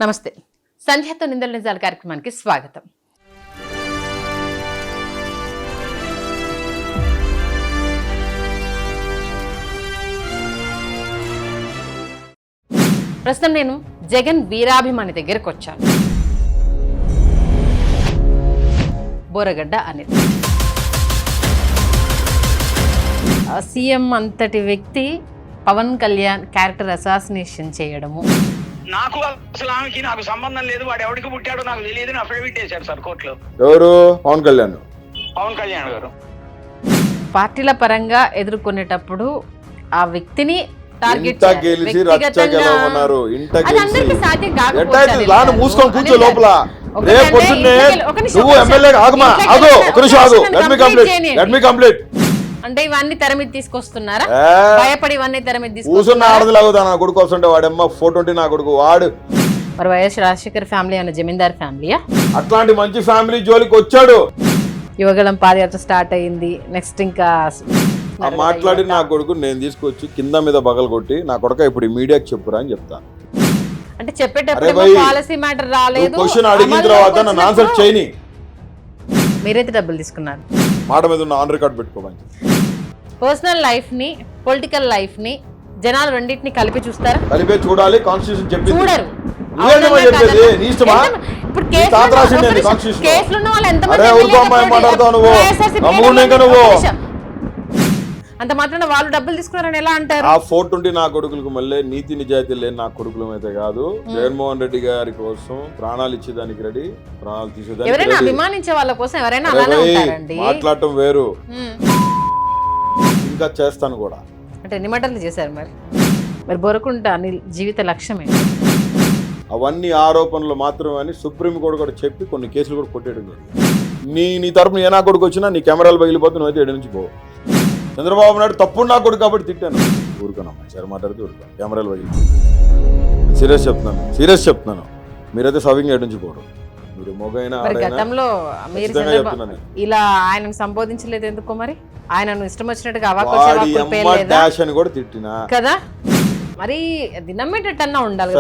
నమస్తే. సంధ్యతో నిందల నిజాల కార్యక్రమానికి స్వాగతం. ప్రస్తుతం నేను జగన్ వీరాభిమాని దగ్గరకు వచ్చాను. బోరగడ్డ అనిల్ సీఎం అంతటి వ్యక్తి పవన్ కళ్యాణ్ క్యారెక్టర్ అసాసినేషన్ చేయడము. నాకు అసలు ఆమెకి నాకు సంబంధం లేదు, వాడు ఎవరికి పుట్టాడో నాకు తెలియదు. నా అఫిడవిట్ వేశారు సార్ కోర్టులో. ఎవరు? పవన్ కళ్యాణ్. పవన్ కళ్యాణ్ గారు పార్టీల పరంగా ఎదుర్కొనేటప్పుడు ఆ వ్యక్తిని టార్గెట్ మూసుకొని కూర్చో లోపల. అంటే ఇవన్నీ తెర మీద తీసుకొస్తున్నారా? భయపడి ఇవన్నీ తెర మీద కూర్చున్న ఆడదిలాగుతా. నా కొడుకు వస్తుంటే వాడమ్మ ఫోటో ఉంటే నా కొడుకు వాడు. మరి వైఎస్ రాజశేఖర్ ఫ్యామిలీ అన్న జమీందార్ ఫ్యామిలీయా? అట్లాంటి మంచి ఫ్యామిలీ జోలికి వచ్చాడు. యువగళం పాదయాత్ర స్టార్ట్ అయ్యింది. నెక్స్ట్ ఇంకా మాట్లాడి నా కొడుకు నేను తీసుకొచ్చి కింద మీద బగలు కొట్టి నా కొడుక ఇప్పుడు మీడియాకి చెప్పురా అని చెప్తాను. అంటే చెప్పేటప్పుడు పాలసీ మ్యాటర్ రాలేదు. క్వశ్చన్ అడిగిన తర్వాత నన్ను ఆన్సర్ చేయని. మీరైతే డబ్బులు తీసుకున్నారు. మాట మీద ఉన్న ఆన్ రికార్డ్ పెట్టుకోమని. పర్సనల్ లైఫ్ ని పొలిటికల్ లైఫ్ ని జనాలు రెండింటిని కలిపి చూస్తారా? కలిపే చూడాలి. కాన్స్టిట్యూషన్ చెప్పింది. చూడరు. అంత మాత్రం వాళ్ళు డబ్బులు తీసుకున్నారని ఎలా అంటారు? ఆ 420 నా కొడుకులకు మళ్ళీ నీతి నిజాయితీ లేని నా కొడుకులు అయితే కాదు. జగన్మోహన్ రెడ్డి గారి కోసం ప్రాణాలు ఇచ్చేదానికి రెడీ, ప్రాణాలు తీసేదానికి ఎవరైనా అభిమానించే వాళ్ళ కోసం ఎవరైనా అలానే ఉంటారండి. మాట్లాడటం వేరు, ఇంకా చేస్తాను కూడా. అంటే ఎన్ని మటర్లు చేశారు మరి బొరకుంట అనిల్ జీవిత లక్ష్యమే? అవన్నీ ఆరోపణలు మాత్రమే అని సుప్రీంకోర్టు కూడా చెప్పి కొన్ని కేసులు కూడా కొట్టేయడం. నీ తరపున ఏ నా కొడుకు వచ్చినా నీ కెమెరాలు పగిలిపోతే నువ్వైతే ఏడు నుంచి పోవు. చంద్రబాబు నాయుడు తప్పుడు నా కొడుకు కాబట్టి తిట్టాను. ఊరుకున్నామ్మా, సరే మాట్లాడితే ఊరుకున్నాను. కెమెరాలు పగిలిపోయి సీరియస్ చెప్తున్నాను. మీరైతే సవింగ్ ఏడు నుంచి పోరు. మీరు మొగైనా గతంలో ఇలా ఆయనను సంబోధించలేదు ఎందుకో? మరి ఆయనను ఇష్టం వచ్చినట్టుగా డాష్ అని కూడా తిట్టినా కదా. మరి దినమ్మేటట్టన్నా ఉండాలి.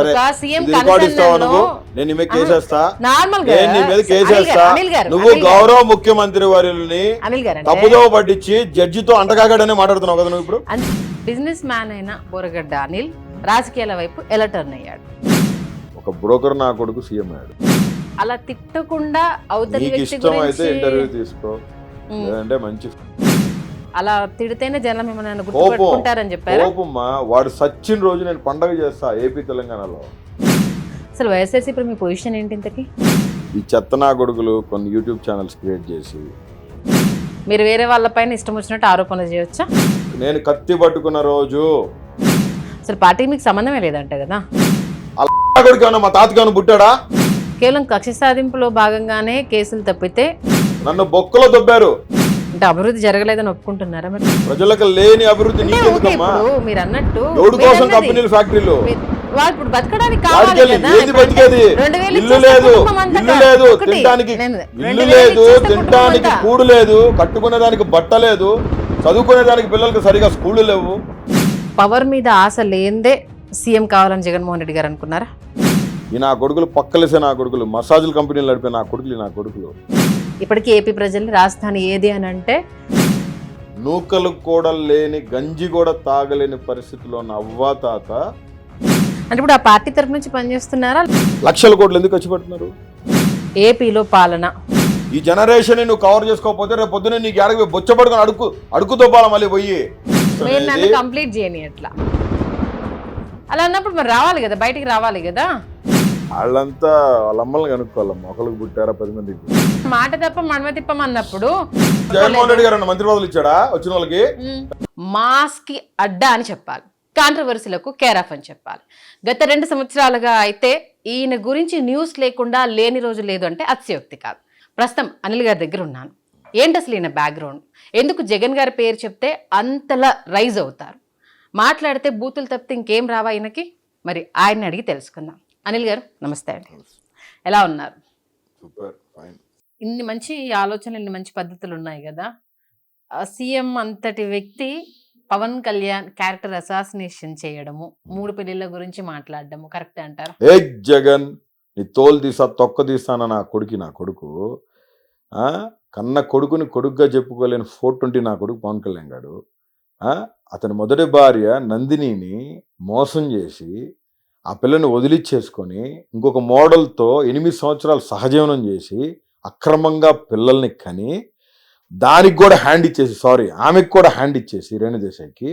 నువ్వు గౌరవ ముఖ్యమంత్రి వర్యుల్ని తప్పుదో పట్టించి జడ్జితో అంటకాగాడనే మాట్లాడుతున్నావు కదా నువ్వు ఇప్పుడు. బిజినెస్ మ్యాన్ అయిన బోరగడ్డ అనిల్ రాజకీయాల వైపు ఎలా టర్న్ అయ్యాడు? ఒక బ్రోకర్ నా కొడుకు సీఎం అయ్యాడు. అలా తిట్టకుండా అవతలి వ్యక్తి అయితే ఇంటర్వ్యూ తీసుకో, లేదంటే మంచి అలా తిడితేనే జనం ఏమైనా గుర్తుపెట్టుకుంటారని చెప్పారు. కోపమ్మా, వాడు సచ్చిన రోజు నేను పండగ చేస్తా ఏపీ తెలంగాణలో. అసలు వైఎస్ఆర్సీపీ మీ పొజిషన్ ఏంటి ఇంతకీ? ఈ చెత్త నా కొడుకులు కొన్ని యూట్యూబ్ ఛానల్స్ క్రియేట్ చేసి మీరు వేరే వాళ్ళపైన ఇష్టం వచ్చినట్టు ఆరోపణలు చేయొచ్చా? నేను కత్తి పట్టుకున్న రోజు అసలు పార్టీకి మీకు సంబంధమే లేదంట కదా. కొడుకు ఏమన్నా మా తాతకేమన్నా పుట్టాడా? కేవలం కక్ష సాధింపులో భాగంగానే కేసులు తప్పితే నన్ను బొక్కలో దొబ్బారు. అంటే అభివృద్ధి జరగలేదని ఒప్పుకుంటున్నారా? మరి ప్రజలకు లేని అభివృద్ధి మీరు అన్నట్టు ఎవరి కోసం కంపెనీలు ఫ్యాక్టరీలు వాళ్ళు ఇప్పుడు బతకడానికి కావాలి కదా. ఏది బతికేది? ఇల్లు లేదు, తినడానికి ఇల్లు లేదు, తినడానికి కూడు లేదు, కట్టుకునే దానికి బట్ట లేదు, చదువుకునే దానికి పిల్లలకి సరిగా స్కూళ్ళు లేవు. పవర్ మీద ఆశ లేందే సీఎం కావాలని జగన్మోహన్ రెడ్డి గారు అనుకున్నారా? ఈ నా కొడుకులు పక్కలేసే నా కొడుకులు, మసాజుల కంపెనీలు నడిపే నా కొడుకులు. ఇప్పటికీ ఏపీ ప్రజల్ని రాజధాని ఏది అని అంటే నూకలు కూడా లేని, గంజి కూడా తాగలేని పరిస్థితిలో ఉన్న అవ్వా తాత. అంటే ఇప్పుడు ఆ పార్టీ తరఫు నుంచి పనిచేస్తున్నారా? లక్షల కోట్లు ఎందుకు ఖర్చు పెడుతున్నారు? ఏపీలో పాలన ఈ జనరేషన్ నువ్వు కవర్ చేసుకోకపోతే రేపు పొద్దున నీకు అడుగు బొచ్చపడుకుని అడుగుతో పాల మళ్ళీ పోయి కంప్లీట్ చేయని ఎట్లా? అలా అన్నప్పుడు మరి రావాలి కదా, బయటికి రావాలి కదా. వాళ్ళంతా వాళ్ళ అమ్మల్ని కనుక్కోవాలమ్మా. ఒకరికి పుట్టారా 10 మందికి? మాట తప్ప మడమ తిప్పమన్నప్పుడు జగన్మోహన్ రెడ్డి గారు మంత్రి పదవులు ఇచ్చాడా వచ్చిన వాళ్ళకి? మాస్ కి అడ్డా అని చెప్పాలి, కాంట్రవర్సీలకు కేర్ ఆఫ్ అని చెప్పాలి. గత 2 సంవత్సరాలుగా అయితే ఈయన గురించి న్యూస్ లేకుండా లేని రోజు లేదు అంటే అతిశయోక్తి కాదు. ప్రస్తుతం అనిల్ గారి దగ్గర ఉన్నాను. ఏంటి అసలు ఈయన బ్యాక్గ్రౌండ్? ఎందుకు జగన్ గారి పేరు చెప్తే అంతలా రైజ్ అవుతారు? మాట్లాడితే బూతులు తప్పితే ఇంకేం రావా ఈయనకి? మరి ఆయన్ని అడిగి తెలుసుకుందాం. అనిల్ గారు నమస్తే అండి, ఎలా ఉన్నారు? ఇన్ని మంచి ఆలోచనలు, ఇన్ని మంచి పద్ధతులు ఉన్నాయి కదా. సీఎం అంతటి వ్యక్తి పవన్ కళ్యాణ్ క్యారెక్టర్ అసాసినేషన్ చేయడము, 3 పెళ్లిళ్ళ గురించి మాట్లాడడము కరెక్ట్ అంటారా? జగన్ నీ తోలు తీసా తొక్క తీస్తాన నా కొడుకు ఆ? కన్న కొడుకుని కొడుకుగా చెప్పుకోలేని 420 నా కొడుకు పవన్ కళ్యాణ్ గారు. అతని మొదటి భార్య నందినిని మోసం చేసి ఆ పిల్లని వదిలిచ్చేసుకొని ఇంకొక మోడల్తో 8 సంవత్సరాలు సహజీవనం చేసి అక్రమంగా పిల్లల్ని కని దానికి కూడా హ్యాండ్ ఇచ్చేసి ఆమెకు కూడా హ్యాండ్ ఇచ్చేసి రేణు దేశాయికి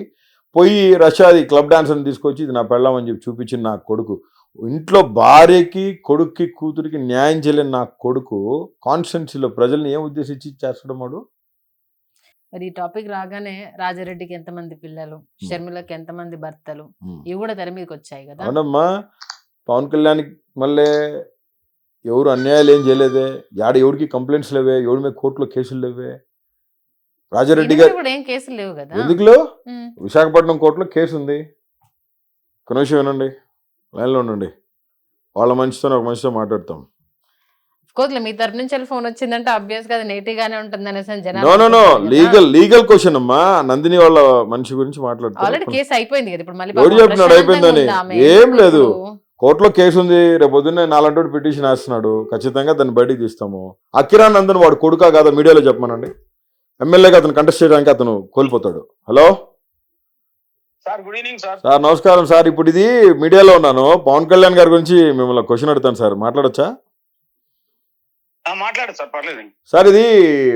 పోయి రష్యాది క్లబ్ డాన్సర్ని తీసుకొచ్చి ఇది నా పెళ్ళామని చెప్పి చూపించిన నా కొడుకు, ఇంట్లో భార్యకి కొడుక్కి కూతురికి న్యాయం చేయలేని నా కొడుకు కాన్స్టిట్యున్సీలో ప్రజల్ని ఏం ఉద్దేశించి చేస్తాడు వాడు? మరి ఈ టాపిక్ రాగానే రాజారెడ్డికి ఎంతమంది పిల్లలు, షర్మిలకి ఎంతమంది భర్తలు, ఇవి కూడా తెర మీదకి వచ్చాయి కదా. అవునమ్మా, పవన్ కళ్యాణ్ మళ్ళీ ఎవరు అన్యాయాలు ఏం చేయలేదే, ఎవరికి కంప్లైంట్స్ లేవే, ఎవరి మీద కోర్టులో కేసులు లేవే. రాజారెడ్డి గారు కూడా ఏం కేసులు లేవు కదా. ఎందుకులో విశాఖపట్నం కోర్టులో కేసు ఉంది. ఒక నిమిషం వినండి, లైన్లో ఉండండి, వాళ్ళ మనిషితో ఒక మనిషితో మాట్లాడతాం. మీ తరపు నుంచి ఫోన్ వచ్చిందంటే అబ్వియస్ గా నెగిటివ్ గానే ఉంటుంది అనేసి నో లీగల్ క్వశ్చన్ అమ్మా. నందిని వాళ్ళ మనిషి గురించి మాట్లాడుతారు. ఆల్రెడీ కేసు అయిపోయింది కదా. ఇప్పుడు మళ్ళీ ఎవరు చెప్పినాడు అయిపోయిందని? ఏం లేదు, కోర్టులో కేసు ఉంది. రేపు పొద్దున్నే నాలంటోడు పిటిషన్ వేస్తున్నాడు, ఖచ్చితంగా దాన్ని బయటికి తీస్తాము. అకిరాన్ నందన్ వాడు కొడుకా కాదా మీడియాలో చెప్పమనండి. ఎమ్మెల్యేగా అతను కంటెస్ట్ చేయడానికి అతను కోల్పోతాడు. Hello sir, good evening sir. Sir నమస్కారం సార్. ఇప్పుడు ఇది మీడియాలో ఉన్నాను, పవన్ కళ్యాణ్ గారి గురించి మిమ్మల్ని క్వశ్చన్ అడుగుతాను సార్, మాట్లాడొచ్చా? మాట్లాడు సార్, పర్లేదు సార్. ఇది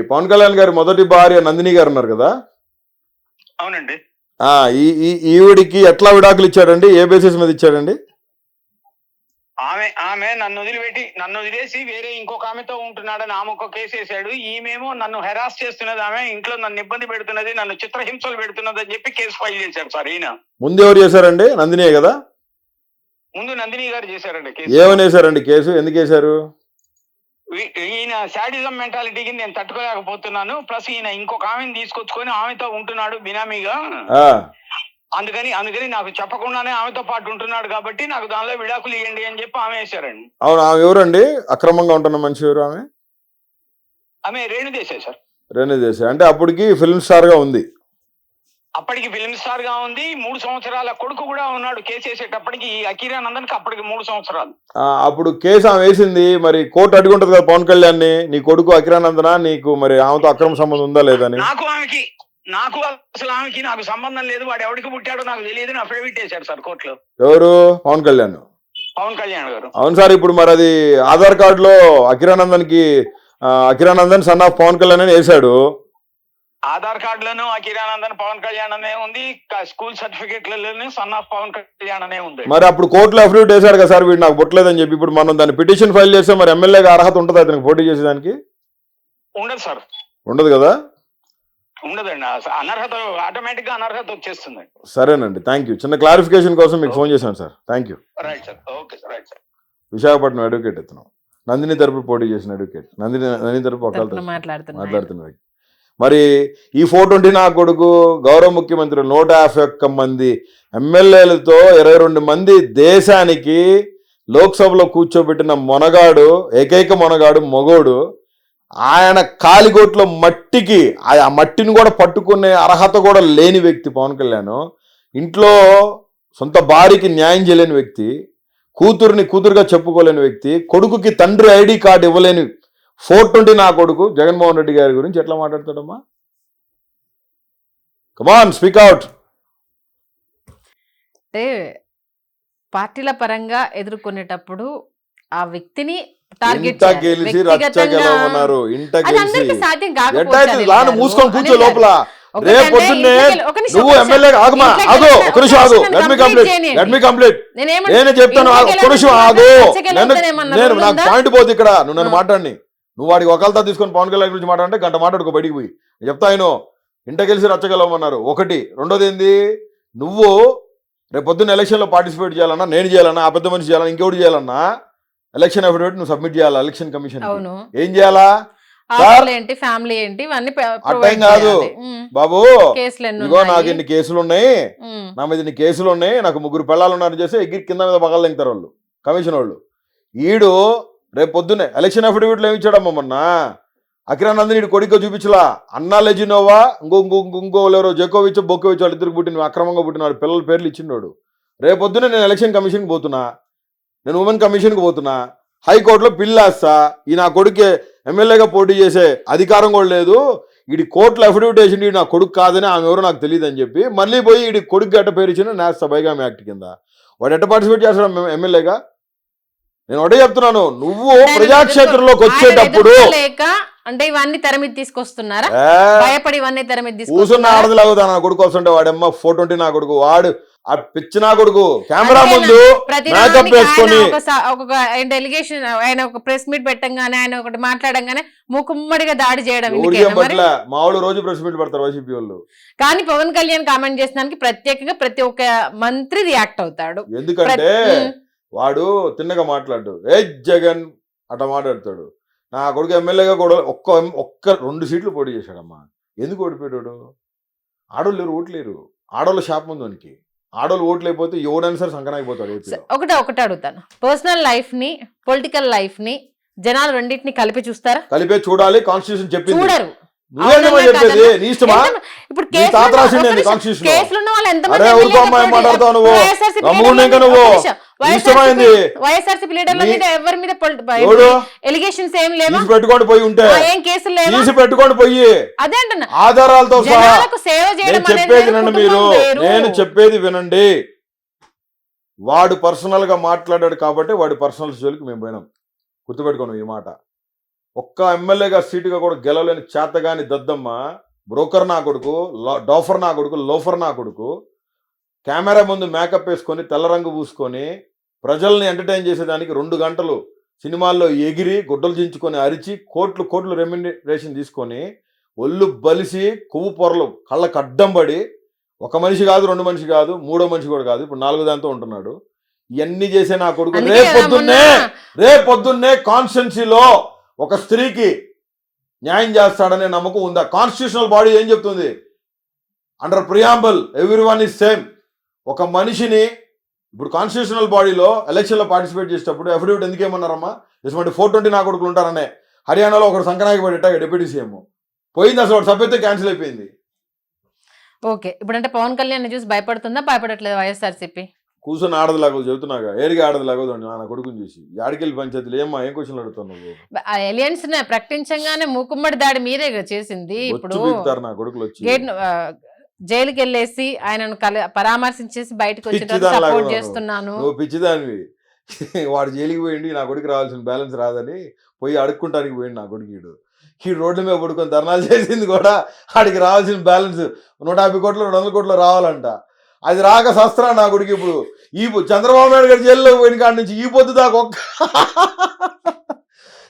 పవన్ కళ్యాణ్ గారి మొదటి భార్య నందిని గారు ఉన్నారు కదా. అవునండి. ఈవిడికి ఎట్లా విడాకులు ఇచ్చాడండి, ఏ బేసిస్ మీద ఇచ్చాడండి? ఆమె నన్ను వదిలేసి వేరే ఇంకొక ఆమెతో ఉంటున్నాడని ఆమె ఒక కేసు వేసాడు. ఈమెమో నన్ను హెరాస్ చేస్తున్నది, ఆమె ఇంట్లో నన్ను ఇబ్బంది పెడుతున్నది, నన్ను చిత్రహింసలు పెడుతున్నది అని చెప్పి కేసు ఫైల్ చేశారు సార్. ఈయన ముందు ఎవరు చేశారండి? నందినే కదా. ముందు నందిని గారు చేశారండి కేసు. ఏమని వేశారండి కేసు, ఎందుకు వేశారు? ఈయన శాడిజం మెంటాలిటీకి నేను తట్టుకోలేకపోతున్నాను, ప్లస్ ఈయన ఇంకొక ఆమెను తీసుకొచ్చుకొని ఆమెతో ఉంటున్నాడు బినామీగా, అందుకని నాకు చెప్పకుండానే ఆమెతో పాటు ఉంటున్నాడు కాబట్టి నాకు దానిలో విడాకులు ఇవ్వండి అని చెప్పి ఆమె వేశారండి. అవును, ఆమె ఎవరండి? అక్రమంగా ఉంటున్న మనిషి ఎవరు? ఆమె రేణు దేశాయ్ సార్. రేణు దేశాయ్ అంటే అప్పటికి ఫిల్మ్ స్టార్ గా ఉంది. అప్పటికి ఫిల్మ్ స్టార్ గా ఉంది. 3 సంవత్సరాల కొడుకు కూడా ఉన్నాడు కేసు వేసేటప్పటికి. అకిరానందన్కి అప్పటికి 3 సంవత్సరాలు. అప్పుడు కేసు ఆమె వేసింది, మరి కోర్టు అడుగుంటది కదా పవన్ కళ్యాణ్ ని, నీ కొడుకు అకిరానందన నీకు మరి ఆమెతో అక్రమ సంబంధం ఉందా లేదని. నాకు అసలు ఆమెకి నాకు సంబంధం లేదు, వాడు ఎవరికి పుట్టాడో నాకు తెలియదు, అఫిడవిట్ వేశాడు సార్ కోర్టులో. ఎవరు? పవన్ కళ్యాణ్ గారు. అవును సార్. ఇప్పుడు మరి అది ఆధార్ కార్డులో అకిరానందన్ సన్ ఆఫ్ పవన్ కళ్యాణ్ అని వేశాడు. ఆధార్ కార్డులను అకిరానందన్ పవన్ కళ్యాణ్ అనే ఉంది, స్కూల్ సర్టిఫికేట్లలోనే సన్ ఆఫ్ పవన్ కళ్యాణ్ అనే ఉంది. మరి అప్పుడు కోర్టులో అఫిడవిట్ వేశాడు కదా సార్, వీడు నాకు పుట్టలేదని చెప్పి. ఇప్పుడు మనం దాన్ని పిటిషన్ ఫైల్ చేస్తే మరి ఎమ్మెల్యేగా అర్హత ఉంటుంది అతనికి పోటీ చేసేదానికి? ఉండదు సార్. ఉండదు కదా. ఉండదండి, అనర్హత ఆటోమేటిక్ గా అనర్హత వచ్చేస్తుంది. సరేనండి, థ్యాంక్ యూ. చిన్న క్లారిఫికేషన్ కోసం మీకు ఫోన్ చేశాను sir, thank you. Right sir, okay sir, right sir. Visakhapatnam advocate ఇతను, నందిని తరపు పోటీ చేసిన అడ్వకేట్, నందిని తరపు ఒకళ్ళతో మాట్లాడుతున్నారు. మరి ఈ 420 నా కొడుకు గౌరవ ముఖ్యమంత్రి 151 మంది ఎమ్మెల్యేలతో 22 మంది దేశానికి లోక్సభలో కూర్చోబెట్టిన మొనగాడు, ఏకైక మొనగాడు, మొగోడు. ఆయన కాలిగోట్లో మట్టికి ఆ మట్టిని కూడా పట్టుకునే అర్హత కూడా లేని వ్యక్తి పవన్ కళ్యాణ్. ఇంట్లో సొంత భార్యకి న్యాయం చేయలేని వ్యక్తి, కూతురుని కూతురుగా చెప్పుకోలేని వ్యక్తి, కొడుకుకి తండ్రి ఐడి కార్డు ఇవ్వలేని 420 నా కొడుకు జగన్మోహన్ రెడ్డి గారి గురించి ఎట్లా మాట్లాడతాడమ్మా? కమాన్, స్పీక్ అవుట్. అంటే పార్టీల పరంగా ఎదుర్కొనేటప్పుడు ఆ వ్యక్తిని టార్గెట్ గెలిచి రచ్చగెలవన్నారు, ఇంట గెలిచి సాధ్యం కాకపోతే మూసుకొని కూర్చో లోపల. రేపు పొద్దున్నే నువ్వు ఎమ్మెల్యే ఆగుమా, ఆగు, ఒక నిమిషం ఆగు, లెట్ మీ కంప్లీట్. నేను చెప్తాను, ఒక్క నిమిషం ఆగు. నేను నాకు పాయింట్ పోతుంది ఇక్కడ, నువ్వు నన్ను మాట్లాడి. నువ్వు వాడికి ఒకళ్ళతో తీసుకొని పవన్ కళ్యాణ్ గురించి మాట్లాడంటే గంట మాట్లాడుకో బయటికి పోయి. నేను చెప్తా, ఆయన ఇంట గెలిచి రచ్చగలవమన్నారు ఒకటి. రెండోది ఏంది, నువ్వు రేపు పొద్దున్న ఎలక్షన్లో పార్టిసిపేట్ చేయాలన్నా, నేను చేయాలన్నా, ఆ పెద్ద మనిషి చేయాలన్నా, ఇంకెవరు చేయాలన్నా, ఎలక్షన్ అఫిడవిట్ నువ్వు సబ్మిట్ చేయాలా ఎలక్షన్ కమిషన్. ఏం చేయాలా? ఫ్యామిలీ ఏంటి అట్టేం కాదు బాబు, ఇగో నాకు ఇన్ని కేసులు ఉన్నాయి, నా మీద ఇన్ని కేసులు ఉన్నాయి, నాకు 3 పిల్లలు ఉన్నారని చేసి ఎగిరి కింద మీద పగలు దింగుతారు వాళ్ళు, కమిషన్ వాళ్ళు. ఈడు రేపు పొద్దున్నే ఎలక్షన్ అఫిడవిట్లు ఏమి ఇచ్చాడమ్మా మొన్న? అకిరానందన్ కొడుకు చూపించలా, అన్నా లెజినోవా ఇంకోలేరో జకోవిచ్ బొకోవిచ్ వాళ్ళు ఇద్దరు పుట్టిన అక్రమంగా పుట్టిన వాళ్ళ పిల్లల పేర్లు ఇచ్చినోడు. రేపు పొద్దున్నే నేను ఎలక్షన్ కమిషన్కి పోతున్నా, నేను ఉమెన్ కమిషన్కి పోతున్నా, హైకోర్టులో పిల్లేస్తా, ఈ నా కొడుకు ఎమ్మెల్యేగా పోటీ చేసే అధికారం కూడా లేదు, ఈడి కోర్టులో అఫిడవిట్ వేసింది నా కొడుకు కాదని, ఆమె ఎవరో నాకు తెలియదు అని చెప్పి మళ్ళీ పోయి ఈడి కొడుకు గట్ట పేరు ఇచ్చిన నేస్తా బైగామి యాక్ట్ కింద. వాడు ఎట్ట పార్టిసిపేట్ చేస్తాడు ఎమ్మెల్యేగా? నేను ఒకటే చెప్తున్నాను, నువ్వు ప్రజాక్షేత్రంలోకి వచ్చేటప్పుడు లేక అంటే ఇవన్నీ తెర మీద తీసుకొస్తున్నారా? భయపడి ఇవన్నీ తెర మీద కూర్చున్న తీసుకొస్తున్నారా? ఆడదిలాగుతా నా కొడుకు వస్తుంటే వాడమ్మ ఫోటో నా కొడుకు, వాడు ఆ పిచ్చి నా కొడుకు కెమెరా ముందు మేకప్ వేసుకొని ఒక డెలిగేషన్ ఆయన ఒక ప్రెస్ మీట్ పెట్టంగానే ఆయన ఒకటి మాట్లాడంగానే మూకుమ్మడిగా దాడి చేయడం ఊరికేం పట్ల మామూలు రోజు ప్రెస్ మీట్ పెడతారు వైసీపీ వాళ్ళు. కానీ పవన్ కళ్యాణ్ కామెంట్ చేసినానికి ప్రత్యేకంగా ప్రతి ఒక్క మంత్రి రియాక్ట్ అవుతాడు. ఎందుకంటే వాడు తిన్నగా మాట్లాడు, ఏ జగన్ అట్లా మాట్లాడతాడు. నా కొడుకు ఎమ్మెల్యేగా కూడా ఒక్క 2 సీట్లు పోటీ చేశాడమ్మా. ఎందుకు ఓడిపోయాడు? ఆడోళ్ళు లేరు, ఓట్లేరు. ఆడోళ్ళ షాప్ ముందు వానికి. ఆడోళ్ళు ఓట్లు అయిపోతే ఎవడైనా సరే సంకనాగిపోతాడు. ఒకటి అడుగుతాను, పర్సనల్ లైఫ్ ని పొలిటికల్ లైఫ్ ని జనాలు రెండింటిని కలిపి చూస్తారా? కలిపే చూడాలి, కాన్స్టిట్యూషన్ చెప్పింది. చూడరు. చెప్పేది నీ ఇష్టమా? ఇప్పుడు వైఎస్ఆర్సీపీ లీడర్ల మీద ఎవరి మీద ఎలిగేషన్స్ ఏం లేవు, పెట్టుకొని పోయి ఉంటే ఏం కేసులు లేవు, పెట్టుకొని పోయి అదే అంటున్నా ఆధారాలతో సేవ చేయడం. చెప్పేది వినండి మీరు, నేను చెప్పేది వినండి. వాడు పర్సనల్ గా మాట్లాడాడు కాబట్టి వాడి పర్సనల్ జోలికి మేము పోయినాం. గుర్తుపెట్టుకోను ఈ మాట. ఒక్క ఎమ్మెల్యేగా సీటుగా కూడా గెలవలేని చేతగాని దద్దమ్మ, బ్రోకర్ నా కొడుకు, డోఫర్ నా కొడుకు, లోఫర్ నా కొడుకు, కెమెరా ముందు మేకప్ వేసుకొని తెల్ల రంగు పూసుకొని ప్రజల్ని ఎంటర్టైన్ చేసేదానికి 2 గంటలు సినిమాల్లో ఎగిరి గుడ్డలు చించుకొని అరిచి కోట్లు రెమ్యునరేషన్ తీసుకొని ఒళ్ళు బలిసి కొవ్వు పొరలు కళ్ళకు అడ్డం పడి, ఒక మనిషి కాదు, 2 మనిషి కాదు, 3వ మనిషి కూడా కాదు, ఇప్పుడు 4 దాంతో ఉంటున్నాడు. ఇవన్నీ చేసే నా కొడుకు రేపొద్దున్నే కాన్స్టిట్యున్సీలో ఒక స్త్రీకి న్యాయం చేస్తాడనే నమ్మకం ఉందా? కాన్స్టిట్యూషనల్ బాడీ ఏం చెప్తుంది? Under preamble everyone is same. ఒక మనిషిని ఇప్పుడు కాన్స్టిట్యూషనల్ బాడీలో ఎలక్షన్లో పార్టిసిపేట్ చేసేటప్పుడు అఫిడవిట్ ఎందుకేమన్నారమ్మా? ఇటువంటి 420 నా కొడుకులు ఉంటారనే. హర్యానాలో ఒకడు సంకనాకి పడేట డిప్యూటీ సీఎం పోయింది, అసలు సభ్యత్వం క్యాన్సిల్ అయిపోయింది. ఓకే, ఇప్పుడంటే పవన్ కళ్యాణ్ చూసి భయపడుతుందా, భయపడట్లేదు వైఎస్ఆర్సీపీ? కూర్చొని ఆడదిలాగోదు చెబుతున్నాగా, ఏరిగా ఆడదిలాగోదు నా కొడుకుని చూసి ఆడికెళ్ళి పంచాయతీలు ఏమ్మా ఏం క్వశ్చన్లు అడుగుతున్నావు? ఎలియన్స్ ప్రకటించగానే మూకుమ్మడి దాడి మీరే చేసింది. ఇప్పుడు నా కొడుకులు వచ్చి జైలుకి వెళ్ళేసి ఆయనను పరామర్శించేసి బయటకు వచ్చి సపోర్ట్ చేస్తున్నాను. నువ్వు పిచ్చిదానివి. వాడు జైలుకి పోయింది, నా కొడుకు రావాల్సిన బ్యాలెన్స్ రాదని పోయి అడుక్కుంటానికి పోయింది నా కొడుకు. ఈ రోడ్డు మీద పడుకొని ధర్నాలు చేసింది కూడా ఆడికి రావాల్సిన బ్యాలెన్స్ 150 కోట్లు 200 కోట్లు రావాలంట. అది రాక శస్త్రా నా కొడుకు. ఇప్పుడు ఈ చంద్రబాబు నాయుడు గారి జైల్లో పోయిన కాడి నుంచి ఈ పొద్దు దాకా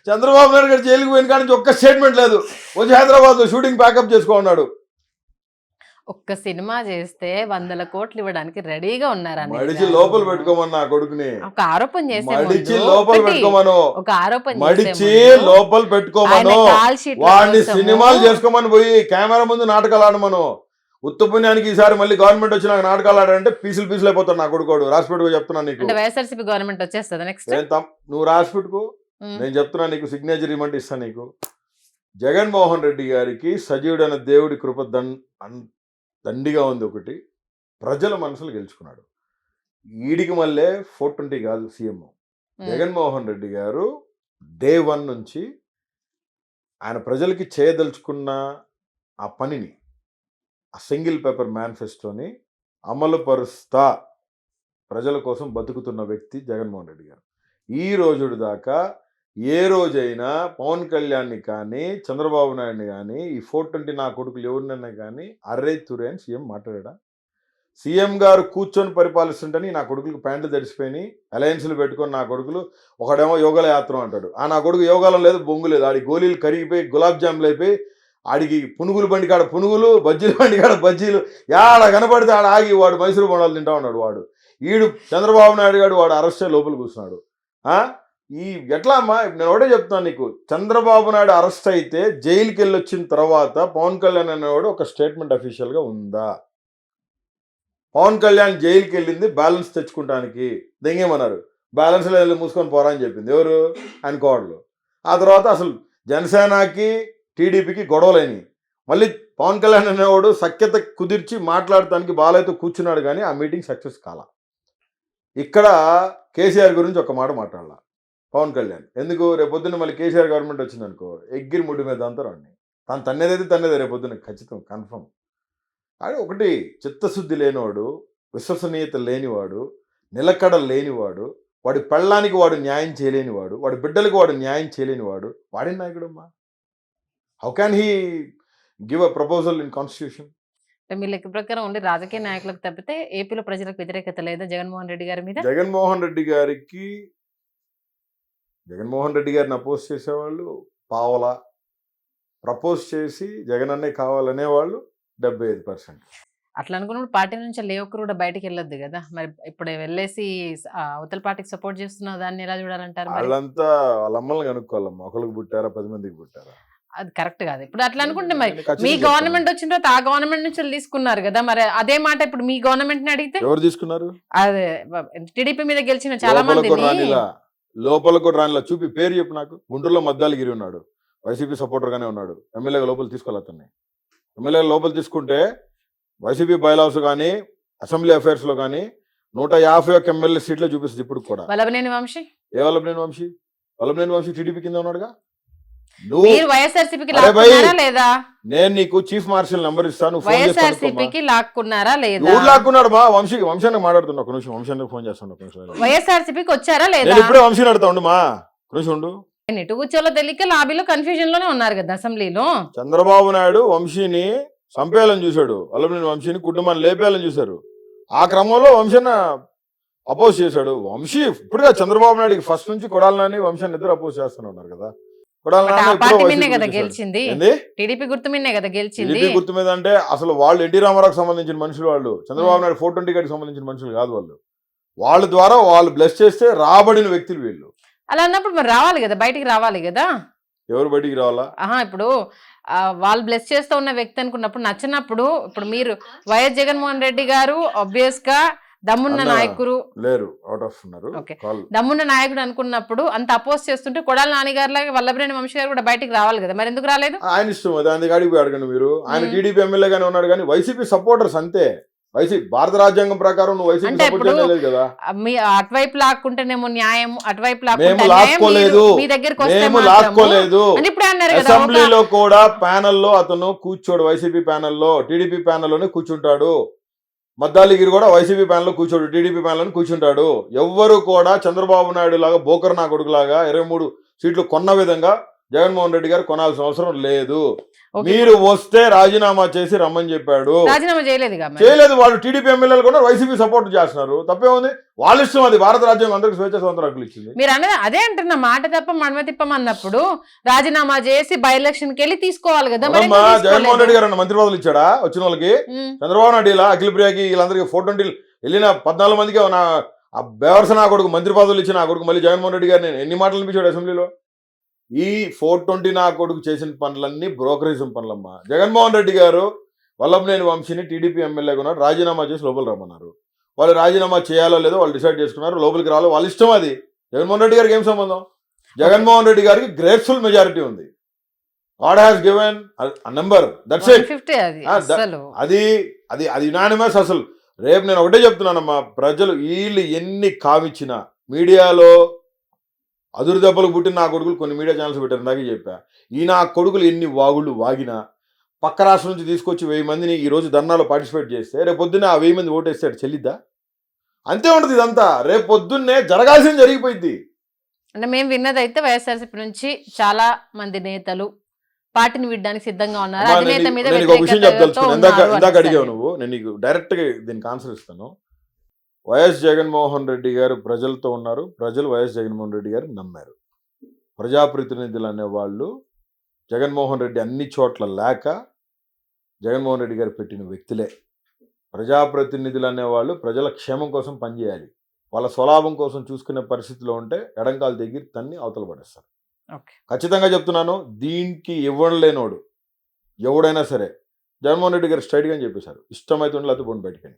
చంద్రబాబు నాయుడు గారి జైలుకి పోయిన కాడి నుంచి ఒక్క స్టేట్మెంట్ లేదు. వచ్చి హైదరాబాద్లో షూటింగ్ ప్యాకప్ చేసుకోన్నాడు. ఒక్క సినిమా చేస్తే 100 కోట్లు ఇవ్వడానికి రెడీగా ఉన్నారు. మడిచి లోపల పెట్టుకోమని నా కొడుకుని ఒక ఆరోపణ చేసే మడిచి లోపల పెట్టుకోమను, ఒక ఆరోపణ మడిచి లోపల పెట్టుకోమను, వాడిని సినిమాలు చేసుకోమని పోయి కెమెరా ముందు నాటకాలు ఆడమను. ఉత్తపుణ్యానికి ఈసారి మళ్ళీ గవర్నమెంట్ వచ్చి నాకు నాటకాలు ఆడారంటే పీసులు అయిపోతాడు నా కొడుకోడు. రాసిపెట్టుకో చెప్తున్నా నీకు. వైఎస్ఆర్సీపీ గవర్నమెంట్ వచ్చేస్తుంది నెక్స్ట్. నువ్వు రాసిపెట్టుకో, నేను చెప్తున్నా నీకు, సిగ్నేచర్ ఇవ్వమంటే ఇస్తాను నీకు. జగన్మోహన్ రెడ్డి గారికి సజీవుడైన దేవుడి కృప దండిగా ఉంది. ఒకటి, ప్రజల మనసులు గెలుచుకున్నాడు. ఈడికి మళ్ళీ 420 కాదు సీఎం. జగన్మోహన్ రెడ్డి గారు డే 1 నుంచి ఆయన ప్రజలకి చేయదలుచుకున్న ఆ పనిని, ఆ సింగిల్ పేపర్ మేనిఫెస్టోని అమలు పరుస్తా ప్రజల కోసం బతుకుతున్న వ్యక్తి జగన్మోహన్ రెడ్డి గారు. ఈ రోజు దాకా ఏ రోజైనా పవన్ కళ్యాణ్ని కానీ చంద్రబాబు నాయుడిని కానీ ఈ 420 నా కొడుకులు ఎవరినైనా కానీ అర్రే తురే అని సీఎం మాట్లాడా? సీఎం గారు కూర్చొని పరిపాలిస్తుంటని నా కొడుకులకు ప్యాంట్లు తడిసిపోయి అలయన్స్లు పెట్టుకొని నా కొడుకులు, ఒకడేమో యోగాల యాత్ర అంటాడు. ఆ నా కొడుకు యోగాలం లేదు, బొంగు లేదు. ఆడి గోళీలు కరిగిపోయి గులాబ్ జాములు అయిపోయి ఆడికి పునుగులు బండి కాడ పునుగులు, బజ్జీలు బండి కాడ బజ్జీలు, యాడ కనపడితే ఆడ ఆగి వాడు మైసూరు బొండాలు తింటా ఉన్నాడు. వాడు ఈడు చంద్రబాబు నాయుడు గారు వాడు అరెస్ట్ అయ్యి లోపల కూర్చున్నాడు. ఈ ఎట్లా అమ్మా? నేను ఒకటే చెప్తున్నాను నీకు, చంద్రబాబు నాయుడు అరెస్ట్ అయితే జైలుకి వెళ్ళి వచ్చిన తర్వాత పవన్ కళ్యాణ్ అనేవాడు ఒక స్టేట్మెంట్ అఫీషియల్గా ఉందా? పవన్ కళ్యాణ్ జైలుకి వెళ్ళింది బ్యాలెన్స్ తెచ్చుకుంటానికి. దెంగేమన్నారు, బ్యాలెన్స్ వెళ్ళి మూసుకొని పోరా అని చెప్పింది ఎవరు? ఆయన కోడలు. ఆ తర్వాత అసలు జనసేనకి టీడీపీకి గొడవలేని మళ్ళీ పవన్ కళ్యాణ్ అనేవాడు సఖ్యత కుదిర్చి మాట్లాడటానికి బాలయ్యతో కూర్చున్నాడు, కానీ ఆ మీటింగ్ సక్సెస్ కాల. ఇక్కడ కేసీఆర్ గురించి ఒక మాట మాట్లాడాల. పవన్ కళ్యాణ్ ఎందుకు రేపొద్దున మళ్ళీ కేసీఆర్ గవర్నమెంట్ వచ్చిందనుకో ఎగ్గిరి ముడ్డు మీద అంతా రండి తను తన్నేదైతే తన్నేదే రేపొద్దున ఖచ్చితం కన్ఫర్మ్. కానీ ఒకటి చిత్తశుద్ధి లేనివాడు, విశ్వసనీయత లేనివాడు, నిలకడ లేనివాడు, వాడి పెళ్ళానికి వాడు న్యాయం చేయలేనివాడు, వాడి బిడ్డలకు వాడు న్యాయం చేయలేనివాడు వాడి నాయకుడమ్మా. How can he give a proposal in constitution? మీ లెక్క ప్రకారం ఉండి రాజకీయ నాయకులకు తప్పితే ఏపీలో ప్రజలకు వ్యతిరేకత లేదా జగన్మోహన్ రెడ్డి గారి మీద? జగన్మోహన్ రెడ్డి గారిని అపోజ్ చేసేవాళ్ళు పావలా, ప్రపోజ్ చేసి జగన్ అన్నే కావాలనేవాళ్ళు 75%. అట్లా అనుకున్నప్పుడు పార్టీ నుంచి ఏ ఒక్కరు కూడా బయటకు వెళ్ళొద్దు కదా. మరి ఇప్పుడు వెళ్ళేసి అవతల పార్టీకి సపోర్ట్ చేస్తున్న దాన్ని ఎలా చూడాలంటారు? వాళ్ళంతా వాళ్ళ అమ్మల్ని కనుక్కోవాలమ్మా, ఒకరికి పుట్టారా 10 మందికి పుట్టారా? అది కరెక్ట్ కాదు. ఇప్పుడు అట్లా అనుకుంటే మరి ఖచ్చితంగా మీ చెప్తాను. గవర్నమెంట్ వచ్చిన తర్వాత ఆ గవర్నమెంట్ నుంచి తీసుకున్నారు కదా, మరి అదే మాట ఇప్పుడు మీ గవర్నమెంట్ ని అడిగితే ఎవరు తీసుకున్నారు? అదే టీడీపీ మీద గెలిచిన చాలా మంది లోపల కూడా రానిలా చూపి పేరు చెప్పు నాకు. గుంటూరులో మద్దాలగిరి ఉన్నాడు, వైసీపీ సపోర్టర్ గానే ఉన్నాడు. ఎమ్మెల్యేగా లోపల తీసుకోవాలి అతన్ని. ఎమ్మెల్యే లోపల తీసుకుంటే వైసీపీ బైలాస్ కానీ అసెంబ్లీ అఫైర్స్ లో కానీ 151 ఎమ్మెల్యే సీట్లే చూపిస్తుంది ఇప్పుడు కూడా. వల్లభనేని వంశీ ఏ వల్లభనేని వంశీ టీడీపీ కింద ఉన్నాడుగా. మీరు వైఎస్ఆర్సీపీకి లాక్కున్నారా లేదా? నేను నీకు చీఫ్ మార్షల్ నంబర్ ఇస్తాను, వైఎస్ఆర్సీపీకి లాక్కున్నారా లేదా? ఎవరు లాక్కున్నాడు మా వంశానికి మాట్లాడుతున్నా. ఒక నిమిషం వంశానికి ఫోన్ చేస్తాను. ఒక నిమిషం వైఎస్ఆర్సీపీకి వచ్చారా లేదా? నేను ఇప్పుడే వంశీ అడుగుతాండు మా. ఒక నిమిషం ఉండు. ఎటు కూర్చోలో తెలియక లాబీలో కన్ఫ్యూజన్ లోనే ఉన్నారు కదా అసెంబ్లీలో. చంద్రబాబు నాయుడు వంశీని చంపేయాలని చూశాడు, వల్లభనేని వంశీని కుటుంబాన్ని లేపేయాలని చూశారు. ఆ క్రమంలో వంశీని అపోజ్ చేశాడు. వంశీ ఇప్పుడుగా చంద్రబాబు నాయుడికి ఫస్ట్ నుంచి కొడాలని వంశాన్ని ఇద్దరు అపోజ్ చేస్తూనే ఉన్నారు కదా. గెలిచింది టీడీపీ గుర్తు మీదనే కదా గెలిచింది. టీడీపీ గుర్తు మీద అంటే అసలు వాళ్ళు ఎన్టీ రామారావుకి సంబంధించిన మనుషులు, వాళ్ళు చంద్రబాబు నాయుడు 420 గారికి సంబంధించిన మనుషులు కాదు. వాళ్ళ ద్వారా వాళ్ళు బ్లెస్ చేస్తే రాబడిన వ్యక్తులు వీళ్ళు. అలా అన్నప్పుడు మరి రావాలి కదా, బయటికి రావాలి కదా. ఎవరు బయటికి రావాలా? ఇప్పుడు వాళ్ళు బ్లెస్ చేస్తూ ఉన్న వ్యక్తి అనుకున్నప్పుడు నచ్చినప్పుడు, ఇప్పుడు మీరు వైఎస్ జగన్మోహన్ రెడ్డి గారు ఆబ్వియస్ గా దమ్మున్న నాయకుడు లేరు, అవుట్ ఆఫ్ ఉన్నారు. దమ్మున్న నాయకుడు అనుకున్నప్పుడు అంత అపోజ్ చేస్తుంటే కొడాలి నాన్నగారు లాగా వల్లభనేని వంశీ గారు కూడా బయటికి రావాలి కదా, మరి ఎందుకు రాలేదు? ఆయన ఇష్టం అది, అందుకు అడిగి అడగండి మీరు. ఆయన టీడీపీ ఎమ్మెల్యేగానే ఉన్నాడు కానీ వైసీపీ సపోర్టర్స్ అంతే. వైసీపీ భారత రాజ్యాంగం ప్రకారం నువ్వు వైసీపీ సపోర్ట్ చేయలేదు కదా. మీ అటువైపు లాక్కుంటేనేమో న్యాయం, అటువైపు లాక్కోలేదు, మీ దగ్గరికి లాక్కోలేదు. అసెంబ్లీలో కూడా ప్యానెల్లో అతను కూర్చోడు, వైసీపీ ప్యానెల్లో టీడీపీ ప్యానెల్లోనే కూర్చుంటాడు. మద్దాలిగిరి కూడా వైసీపీ ప్యానెల్లో కూర్చోడు, టీడీపీ ప్యానెల్లో కూర్చుంటాడు. ఎవ్వరు కూడా చంద్రబాబు నాయుడు లాగా బోకర్ నా కొడుకులాగా 23 సీట్లు కొన్న విధంగా జగన్మోహన్ రెడ్డి గారు కొనాల్సిన అవసరం లేదు. మీరు వస్తే రాజీనామా చేసి రమ్మని చెప్పాడు. రాజీనామా చేయలేదు. వాళ్ళు టీడీపీ ఎమ్మెల్యేలు కూడా వైసీపీ సపోర్ట్ చేస్తున్నారు. తప్పే ఉంది, వాళ్ళ ఇష్టం. అది భారత రాజ్యాంగం అందరికి స్వేచ్ఛ స్వతంత్ర హక్కులు ఇచ్చింది. మీరు అన్నది అదే అంటున్న మాట తప్ప మడమ తిప్పమన్నప్పుడు రాజీనామా చేసి బై ఎలక్షన్ కి వెళ్ళి తీసుకోవాలి కదా. జగన్మోహన్ రెడ్డి గారు మంత్రి పదవులు ఇచ్చాడా వచ్చిన వాళ్ళకి? చంద్రబాబు నాయుడు ఇలా అఖిల ప్రియకి వీళ్ళందరికీ 420 వెళ్ళిన 14 మందికి బేవర్సన కొడుకు మంత్రి పదవులు ఇచ్చిన ఆ కొడుకు మళ్ళీ జగన్మోహన్ రెడ్డి గారిని ఎన్ని మాటలు అనిపించాడు అసెంబ్లీలో? ఈ 420 నా కొడుకు చేసిన పనులన్నీ బ్రోకరేజం పనులమ్మా. జగన్మోహన్ రెడ్డి గారు వల్లభనేని వంశీని టీడీపీ ఎమ్మెల్యేగా ఉన్నారు, రాజీనామా చేసి లోపల రమ్మన్నారు. వాళ్ళు రాజీనామా చేయాలో లేదో వాళ్ళు డిసైడ్ చేసుకున్నారు, లోపలికి రాలో వాళ్ళ ఇష్టం. అది జగన్మోహన్ రెడ్డి గారికి ఏం సంబంధం? జగన్మోహన్ రెడ్డి గారికి గ్రేట్ఫుల్ మెజారిటీ ఉంది. God has given number, that's it. అది అది అది యునానిమస్. అసలు రేపు నేను ఒకటే చెప్తున్నానమ్మా, ప్రజలు వీళ్ళు ఎన్ని కావిచ్చినా మీడియాలో అదురు దెబ్బలు పుట్టిన నా కొడుకులు కొన్ని మీడియా ఛానల్స్ పెట్టారు, ఇందాకే చెప్పా. ఈ నా కొడుకులు ఎన్ని వాగుళ్ళు వాగినా పక్క రాష్ట్రం నుంచి తీసుకొచ్చి 1000 మందిని ఈరోజు ధర్నాలో పార్టిసిపేట్ చేస్తే రేపు పొద్దున్నే ఆ 1000 మంది ఓటేస్తాడు, చెల్లిద్దా? అంతే ఉంటుంది ఇదంతా. రేపు పొద్దున్నే జరగాల్సింది జరిగిపోయింది. అంటే మేము విన్నదైతే వైఎస్ఆర్సీపీ నుంచి చాలా మంది నేతలు పార్టీని విడడానికి సిద్ధంగా ఉన్నారు. అధినేత మీద ఇందాక అడిగావు నువ్వు, నేను నీకు డైరెక్ట్ గా దీనికి ఆన్సర్ ఇస్తాను. వైఎస్ జగన్మోహన్ రెడ్డి గారు ప్రజలతో ఉన్నారు, ప్రజలు వైఎస్ జగన్మోహన్ రెడ్డి గారు నమ్మారు. ప్రజాప్రతినిధులు అనేవాళ్ళు జగన్మోహన్ రెడ్డి అన్ని చోట్ల లేక జగన్మోహన్ రెడ్డి గారు పెట్టిన వ్యక్తులే. ప్రజాప్రతినిధులు అనేవాళ్ళు ప్రజల క్షేమం కోసం పనిచేయాలి. వాళ్ళ స్వలాభం కోసం చూసుకునే పరిస్థితిలో ఉంటే ఎడంకాలు దగ్గర తన్ని అవతల పడేస్తారు. ఖచ్చితంగా చెప్తున్నాను, దీనికి ఇవ్వలేనోడు ఎవడైనా సరే జగన్మోహన్ రెడ్డి గారు స్ట్రైట్గా చెప్పేశారు, ఇష్టమైతే లేకపోతే పోండి బయటకని.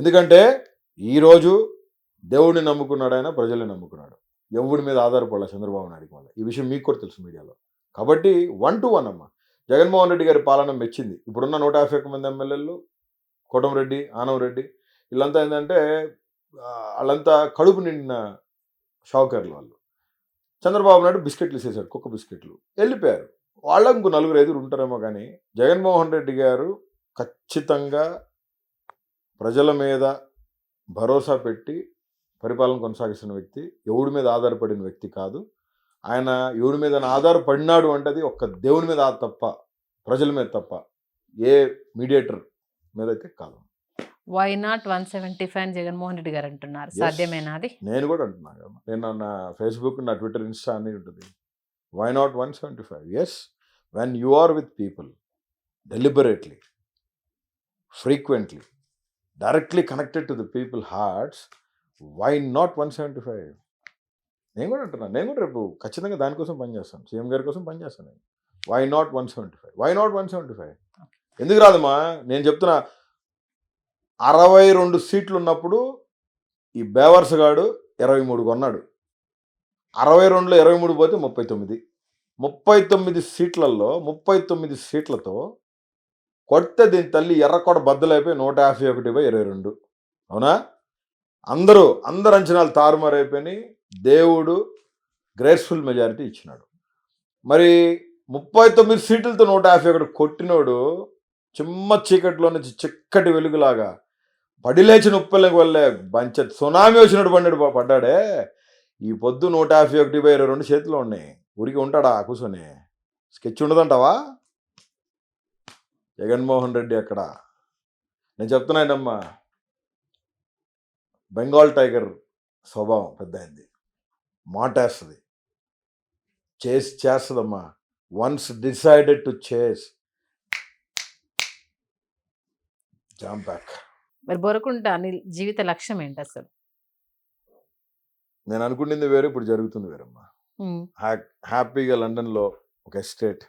ఎందుకంటే ఈరోజు దేవుడిని నమ్ముకున్నాడు ఆయన, ప్రజల్ని నమ్ముకున్నాడు. ఎవడి మీద ఆధారపడాలి చంద్రబాబు నాయుడికి వల్ల. ఈ విషయం మీకు కూడా తెలుసు మీడియాలో. కాబట్టి 1 to 1 అమ్మ. జగన్మోహన్ రెడ్డి గారి పాలన మెచ్చింది. ఇప్పుడున్న 151 మంది ఎమ్మెల్యేలు, కోటంరెడ్డి, ఆనవరెడ్డి వీళ్ళంతా ఏంటంటే వాళ్ళంతా కడుపు నిండిన షావుకర్లు. వాళ్ళు చంద్రబాబు నాయుడు బిస్కెట్లు వేసేసాడు, కుక్క బిస్కెట్లు, వెళ్ళిపోయారు. వాళ్ళకు ఇంకో 4-5 ఉంటారేమో. కానీ జగన్మోహన్ రెడ్డి గారు ఖచ్చితంగా ప్రజల మీద భరోసా పెట్టి పరిపాలన కొనసాగిస్తున్న వ్యక్తి, ఎవడి మీద ఆధారపడిన వ్యక్తి కాదు. ఆయన ఎవడి మీద ఆధారపడినాడు అంటే అది ఒక్క దేవుని మీద తప్ప, ప్రజల మీద తప్ప, ఏ మీడియేటర్ మీద అయితే కాదు. వై నాట్ 175 అని జగన్మోహన్ రెడ్డి గారు అంటున్నారు. సాధ్యమేనా అది? నేను కూడా అంటున్నాను కదా, నేను నా ఫేస్బుక్, నా ట్విట్టర్, ఇన్స్టా అన్నీ ఉంటుంది. Why not 175? Yes, when you are with people deliberately, frequently, directly connected to the people hearts, why not 175? నేను కూడా అంటున్నాను. నేను కూడా రేపు ఖచ్చితంగా దానికోసం పనిచేస్తాను, సీఎం గారి కోసం పనిచేస్తాను. నేను వై నాట్ 175? Why not 175? ఎందుకు రాదమ్మా? నేను చెప్తున్నా, 62 సీట్లు ఉన్నప్పుడు ఈ బేవర్స్ గాడు 23 కొన్నాడు. 62లో 23 పోతే 39. 39 సీట్లలో 39 సీట్లతో కొడితే దీని తల్లి ఎర్రకోట బద్దలైపోయి 151/22. అవునా? అందరూ అంచనాలు తారుమారైపోయి దేవుడు గ్రేస్ఫుల్ మెజారిటీ ఇచ్చినాడు. మరి 39 సీట్లతో 151 కొట్టినోడు చిమ్మ చీకట్లో నుంచి చిక్కటి వెలుగులాగా పడిలేచిన ఉప్పెళ్ళకి వల్లే బంచ సునామీ వచ్చినట్టు పడ్డాడే. ఈ పొద్దు 151/22 చేతిలో ఉన్నాయి. ఊరికి ఉంటాడా కూర్చొని? స్కెచ్ ఉండదంటావా? జగన్మోహన్ రెడ్డి అక్కడ, నేను చెప్తున్నానమ్మా, బెంగాల్ టైగర్ స్వభావం పెద్ద అయింది, మాటేస్తుంది, చేస్తుందమ్మా. Once decided to chase, jump back. మరి బోరకుంట అనిల్ జీవిత లక్ష్యం ఏంటి అసలు? నేను అనుకునేది వేరే, ఇప్పుడు జరుగుతుంది వేరమ్మా. హ్యాపీగా లండన్లో ఒక ఎస్టేట్,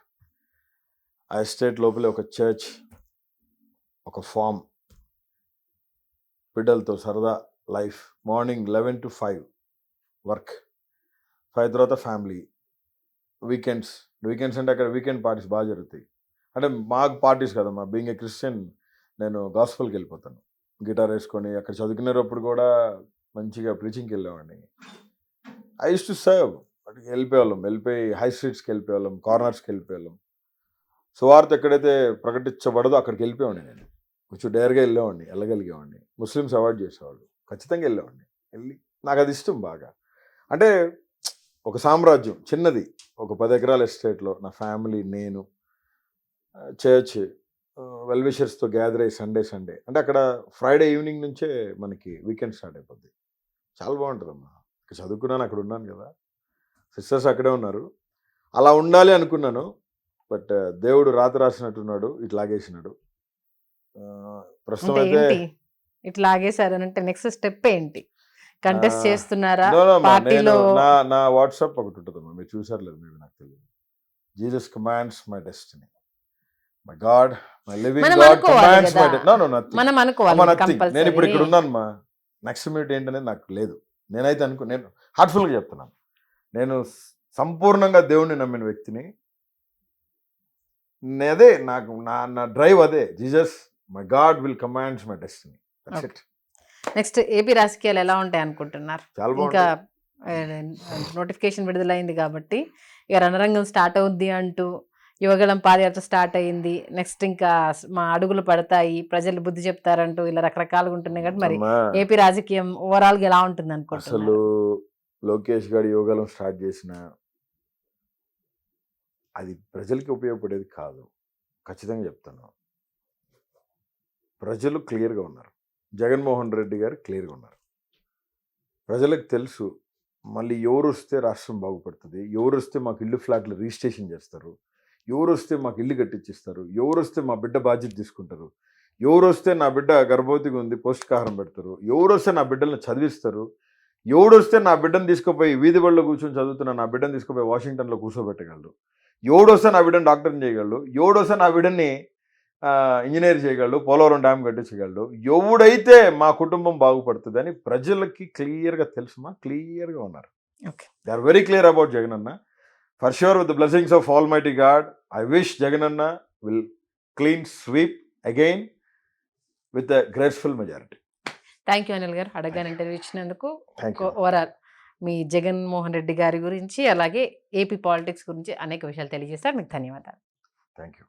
ఆ ఎస్టేట్ లోపలే ఒక చర్చ్, ఒక ఫామ్, బిడ్డలతో సరదా లైఫ్. మార్నింగ్ 11 to 5 వర్క్, 5 తర్వాత ఫ్యామిలీ. వీకెండ్స్ అంటే అక్కడ వీకెండ్ పార్టీస్ బాగా జరుగుతాయి. అంటే మాకు పార్టీస్ కదమ్మా, బీయింగ్ ఏ క్రిస్టియన్ నేను గాస్పల్కి వెళ్ళిపోతాను, గిటార్ వేసుకొని. అక్కడ చదువుకునేటప్పుడు కూడా మంచిగా ప్రీచింగ్కి వెళ్ళేవాడిని. I use to serve. వెళ్ళిపోయి హై స్ట్రీట్స్కి వెళ్ళిపోయేవాళ్ళం, కార్నర్స్కి వెళ్ళిపోయేవాళ్ళం. సువార్త ఎక్కడైతే ప్రకటించబడదో అక్కడికి వెళ్ళిపోయాడిని. నేను కొంచెం డేర్గా వెళ్ళగలిగేవాడిని. ముస్లిమ్స్ అవాయిడ్ చేసేవాళ్ళు, ఖచ్చితంగా వెళ్ళి నాకు అది ఇష్టం బాగా. అంటే ఒక సామ్రాజ్యం చిన్నది, ఒక 10 ఎకరాల ఎస్టేట్లో నా ఫ్యామిలీ, నేను, చర్చ్, వెల్విషర్స్తో గ్యాదర్ అయ్యి సండే అంటే అక్కడ ఫ్రైడే ఈవినింగ్ నుంచే మనకి వీకెండ్ స్టార్ట్ అయిపోద్ది. చాలా బాగుంటుందమ్మా. ఇక్కడ చదువుకున్నాను, అక్కడ ఉన్నాను కదా, సిస్టర్స్ అక్కడే ఉన్నారు. అలా ఉండాలి అనుకున్నాను. బట్ దేవుడు రాత రాసినట్టున్నాడు, ఇట్లా లాగేసినాడు. ప్రస్తుతం అయితే ఇట్లా లాగేశారనంటే నెక్స్ట్ స్టెప్ ఏంటి? కంటెస్ట్ చేస్తున్నారా? నా వాట్సాప్ ఒకటి ఉంటుందమ్మా, మీరు చూసారు లేదు మేబీ, నాకు తెలియదు. Jesus commands my destiny, my God, my living God commands my nothing. నేను ఇప్పుడు ఇక్కడ ఉన్నాను మా, నెక్స్ట్ మినిట్ ఏంటనేది నాకు లేదు. నేనైతే నేను హార్ట్ఫుల్గా చెప్తున్నాను, నేను సంపూర్ణంగా దేవుణ్ణి నమ్మిన వ్యక్తిని. అదే నాకు నా డ్రైవ్ అదే, Jesus, my God will commands my destiny. That's it. Next AP రాజకీయాలు ఎలా ఉంటాయి అనుకుంటున్నారు? ఇంకా నోటిఫికేషన్ విడుదలైంది కాబట్టి ఇక రణరంగం స్టార్ట్ అవుద్ది అంటూ యువగళం పాదయాత్ర స్టార్ట్ అయ్యింది. నెక్స్ట్ ఇంకా మా అడుగులు పడతాయి, ప్రజలు బుద్ధి చెప్తారంటూ ఇలా రకరకాలుగా ఉంటున్నాయి కాబట్టి మరి ఏపీ రాజకీయం ఓవరాల్గా ఎలా ఉంటుంది అనుకుంటున్నారు? అసలు లోకేష్ గారు యువగళం స్టార్ట్ చేసిన అది ప్రజలకి ఉపయోగపడేది కాదు, ఖచ్చితంగా చెప్తాను. ప్రజలు క్లియర్గా ఉన్నారు, జగన్మోహన్ రెడ్డి గారు క్లియర్గా ఉన్నారు. ప్రజలకు తెలుసు మళ్ళీ ఎవరు వస్తే రాష్ట్రం బాగుపడుతుంది, ఎవరు వస్తే మాకు ఇల్లు ఫ్లాట్లు రిజిస్ట్రేషన్ చేస్తారు, ఎవరు వస్తే మాకు ఇల్లు కట్టించిస్తారు, ఎవరు వస్తే మా బిడ్డ బాధ్యత తీసుకుంటారు, ఎవరు వస్తే నా బిడ్డ గర్భవతిగా ఉంది పౌష్టికాహారం పెడతారు, ఎవరు వస్తే నా బిడ్డలను చదివిస్తారు, ఎవడు వస్తే నా బిడ్డను తీసుకుపోయి వీధి బడిలో కూర్చొని చదువుతున్న నా బిడ్డను తీసుకుపోయి వాషింగ్టన్లో కూర్చోబెట్టగలడు, ఎవడు వస్తే నా బిడ్డను డాక్టర్ని చేయగలడు, ఎవడు వస్తే నా బిడ్డని ఇంజనీర్ చేయగలడు, పోలవరం డ్యామ్ కట్టించగలడు, ఎవడైతే మా కుటుంబం బాగుపడుతుందని ప్రజలకి క్లియర్గా తెలుసుమా, క్లియర్గా ఉన్నారు. They are very clear about Jagananna. For sure with the blessings of almighty god, I wish Jagananna will clean sweep again with a graceful majority. Thank you Anil garu, అడగానే ఇంటర్వ్యూ ఇచ్చినందుకు. ఓవరాల్ మీ జగన్మోహన్ రెడ్డి గారి గురించి, అలాగే ఏపీ పాలిటిక్స్ గురించి అనేక విషయాలు తెలియజేస్తారు. మీకు ధన్యవాదాలు. Thank you.